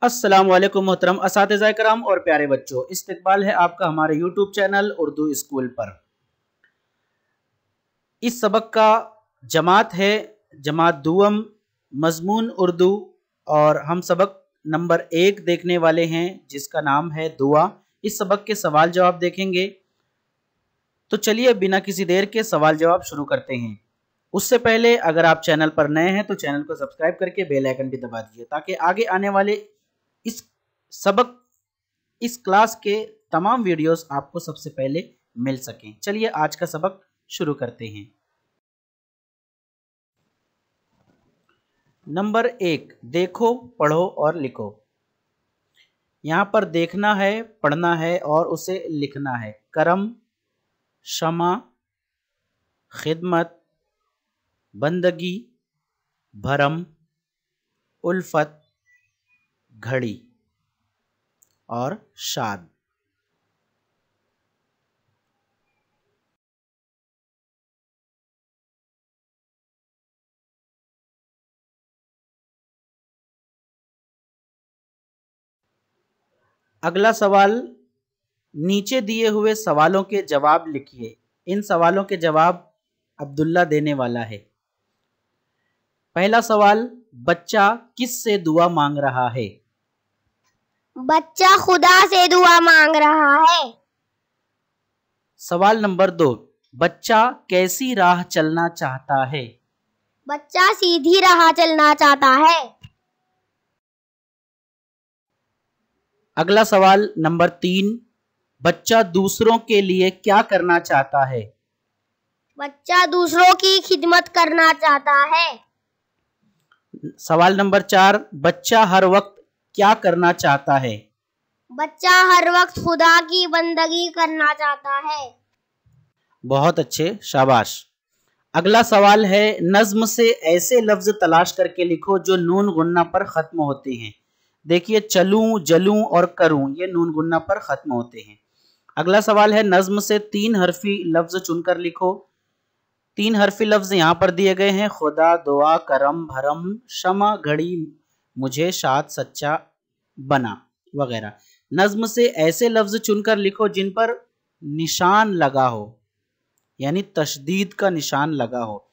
अस्सलाम वालेकुम मोहतरम असातिज़ा कराम और प्यारे बच्चों, इस्तकबाल है आपका हमारे यूट्यूब चैनल उर्दू स्कूल पर। इस सबक का जमात है जमात दुअम, मजमून उर्दू, और हम सबक नंबर 1 देखने वाले हैं जिसका नाम है दुआ। इस सबक के सवाल जवाब देखेंगे। तो चलिए बिना किसी देर के सवाल जवाब शुरू करते हैं। उससे पहले अगर आप चैनल पर नए हैं तो चैनल को सब्सक्राइब करके बेल आइकन भी दबा दीजिए ताकि आगे आने वाले इस सबक इस क्लास के तमाम वीडियोस आपको सबसे पहले मिल सकें। चलिए आज का सबक शुरू करते हैं। नंबर 1, देखो, पढ़ो और लिखो। यहाँ पर देखना है, पढ़ना है और उसे लिखना है। करम, शमा, खिदमत, बंदगी, भरम, उल्फत, घड़ी और शाद। अगला सवाल, नीचे दिए हुए सवालों के जवाब लिखिए। इन सवालों के जवाब अब्दुल्ला देने वाला है। पहला सवाल, बच्चा किस से दुआ मांग रहा है? बच्चा खुदा से दुआ मांग रहा है। सवाल नंबर 2, बच्चा कैसी राह चलना चाहता है? बच्चा सीधी राह चलना चाहता है। अगला सवाल नंबर 3, बच्चा दूसरों के लिए क्या करना चाहता है? बच्चा दूसरों की खिदमत करना चाहता है। सवाल नंबर 4, बच्चा हर वक्त क्या करना चाहता है? बच्चा हर वक्त खुदा की बंदगी करना चाहता है। बहुत अच्छे, शाबाश। अगला सवाल है, नज्म से ऐसे लफ्ज तलाश करके लिखो जो नून गुन्ना पर खत्म होते हैं। देखिए, चलूं, जलूं और करूं, ये नून गुन्ना पर खत्म होते हैं। अगला सवाल है, नज्म से 3 हरफी लफ्ज चुनकर लिखो। 3 हरफी लफ्ज यहाँ पर दिए गए हैं, खुदा, दुआ, करम, भरम, शमा, घड़ी, मुझे, शाद, सच्चा, बना वगैरह। नज्म से ऐसे लफ्ज चुनकर लिखो जिन पर निशान लगा हो, यानी तशदीद का निशान लगा हो।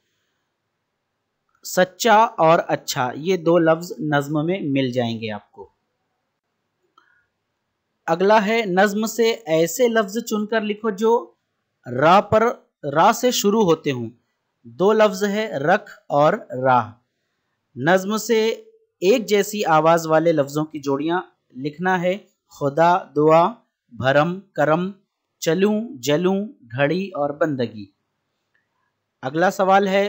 सच्चा और अच्छा, ये 2 लफ्ज नज्म में मिल जाएंगे आपको। अगला है, नज्म से ऐसे लफ्ज चुनकर लिखो जो रा से शुरू होते हों। 2 लफ्ज है, रख और राह। नज्म से एक जैसी आवाज वाले लफ्जों की जोड़ियां लिखना है, खुदा, दुआ, भरम, करम, चलूं, जलूं, घड़ी और बंदगी। अगला सवाल है,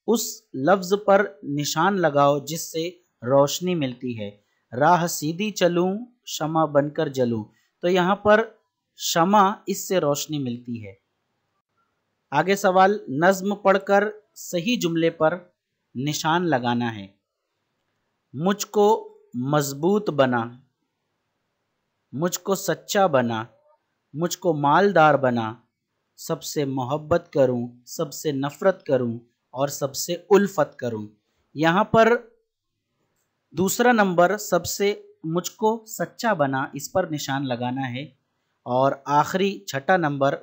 उस लफ्ज पर निशान लगाओ जिससे रोशनी मिलती है। राह सीधी चलूं, शमा बनकर जलूं। तो यहाँ पर शमा, इससे रोशनी मिलती है। आगे सवाल, नज्म पढ़कर सही जुमले पर निशान लगाना है। मुझको मजबूत बना, मुझको सच्चा बना, मुझको मालदार बना, सबसे मोहब्बत करूं, सबसे नफरत करूं और सबसे उल्फत करूं। यहाँ पर दूसरा नंबर, सबसे मुझको सच्चा बना, इस पर निशान लगाना है। और आखिरी 6ठा नंबर,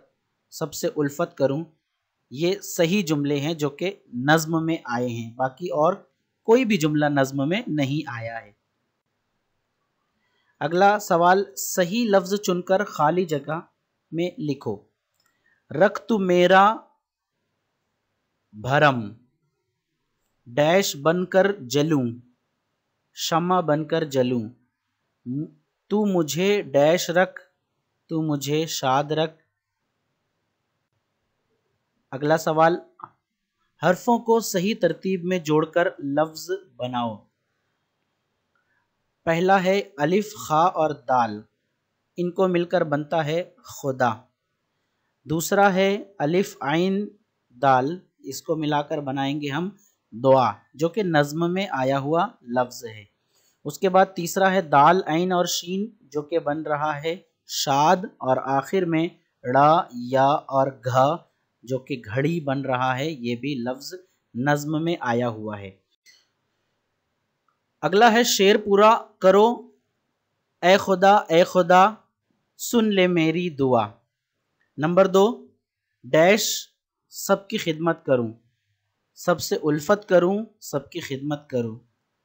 सबसे उल्फत करूं, ये सही जुमले हैं जो कि नज्म में आए हैं। बाकी और कोई भी जुमला नज्म में नहीं आया है। अगला सवाल, सही लफ्ज चुनकर खाली जगह में लिखो। रख तू मेरा भरम, डैश बनकर जलूं, शमा बनकर जलूं, तू मुझे डैश रख, तू मुझे शाद रख। अगला सवाल, हर्फों को सही तरतीब में जोड़कर लफ्ज बनाओ। पहला है अलिफ, खा और दाल, इनको मिलकर बनता है खुदा। दूसरा है अलिफ, आइन, दाल, इसको मिलाकर बनाएंगे हम दुआ, जो कि नज्म में आया हुआ लफ्ज है। उसके बाद तीसरा है दाल, ऐन और शीन, जो कि बन रहा है शाद। और आखिर में ड़ा, या और घ, जो कि घड़ी बन रहा है, ये भी लफ्ज नज्म में आया हुआ है। अगला है शेर पूरा करो ए खुदा सुन ले मेरी दुआ। नंबर 2, डैश सबकी खिदमत करूं, सबसे उल्फत करूं, सबकी खिदमत करूं।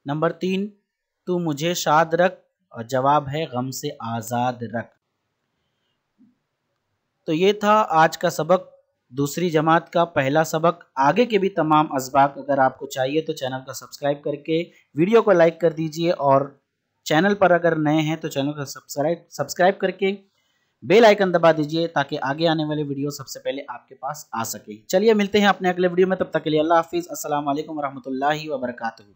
नंबर 3, तू मुझे शाद रख, और जवाब है गम से आज़ाद रख। तो ये था आज का सबक, दूसरी जमात का पहला सबक। आगे के भी तमाम असबाक अगर आपको चाहिए तो चैनल को सब्सक्राइब करके वीडियो को लाइक कर दीजिए, और चैनल पर अगर नए हैं तो चैनल को सब्सक्राइब करके बेल आइकन दबा दीजिए, ताकि आगे आने वाले वीडियो सबसे पहले आपके पास आ सके। चलिए मिलते हैं अपने अगले वीडियो में, तब तक के लिए अल्लाह हाफिज़। अस्सलाम वालेकुम रहमतुल्लाहि व बरकातुहू।